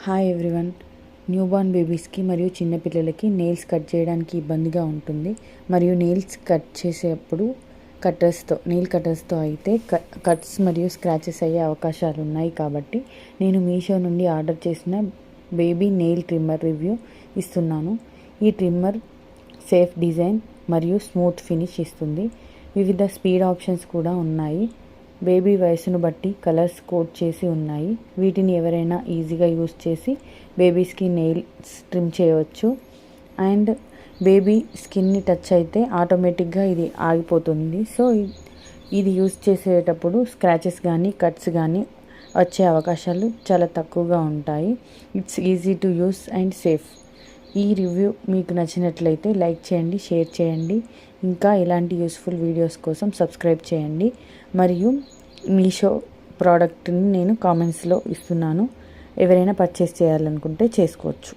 Hi everyone. Newborn బేబీస్కి మరియు చిన్నపిల్లలకి nails cut చేయడానికి ఇబ్బందిగా ఉంటుంది. మరియు నెయిల్స్ కట్ చేసేటప్పుడు నెయిల్ కటర్స్తో అయితే కట్స్ మరియు స్క్రాచెస్ అయ్యే అవకాశాలు ఉన్నాయి. కాబట్టి నేను మీషో నుండి ఆర్డర్ చేసిన బేబీ నెయిల్ ట్రిమ్మర్ రివ్యూ ఇస్తున్నాను. ఈ ట్రిమ్మర్ సేఫ్ డిజైన్ మరియు స్మూత్ ఫినిష్ ఇస్తుంది. వివిధ స్పీడ్ ఆప్షన్స్ కూడా ఉన్నాయి. బేబీ వయసును బట్టి కలర్స్ కోడ్ చేసి ఉన్నాయి. వీటిని ఎవరైనా ఈజీగా యూస్ చేసి బేబీస్కి నెయిల్స్ ట్రిమ్ చేయవచ్చు. అండ్ బేబీ స్కిన్ని టచ్ అయితే ఆటోమేటిక్గా ఇది ఆగిపోతుంది. సో ఇది యూస్ చేసేటప్పుడు స్క్రాచెస్ కానీ కట్స్ కానీ వచ్చే అవకాశాలు చాలా తక్కువగా ఉంటాయి. It's easy to use and safe. ఈ రివ్యూ మీకు నచ్చినట్లయితే లైక్ చేయండి, షేర్ చేయండి. ఇంకా ఇలాంటి యూస్ఫుల్ వీడియోస్ కోసం సబ్స్క్రైబ్ చేయండి. మరియు మీషో ప్రోడక్ట్ని నేను కామెంట్స్లో ఇస్తున్నాను. ఎవరైనా పర్చేస్ చేయాలనుకుంటే చేసుకోవచ్చు.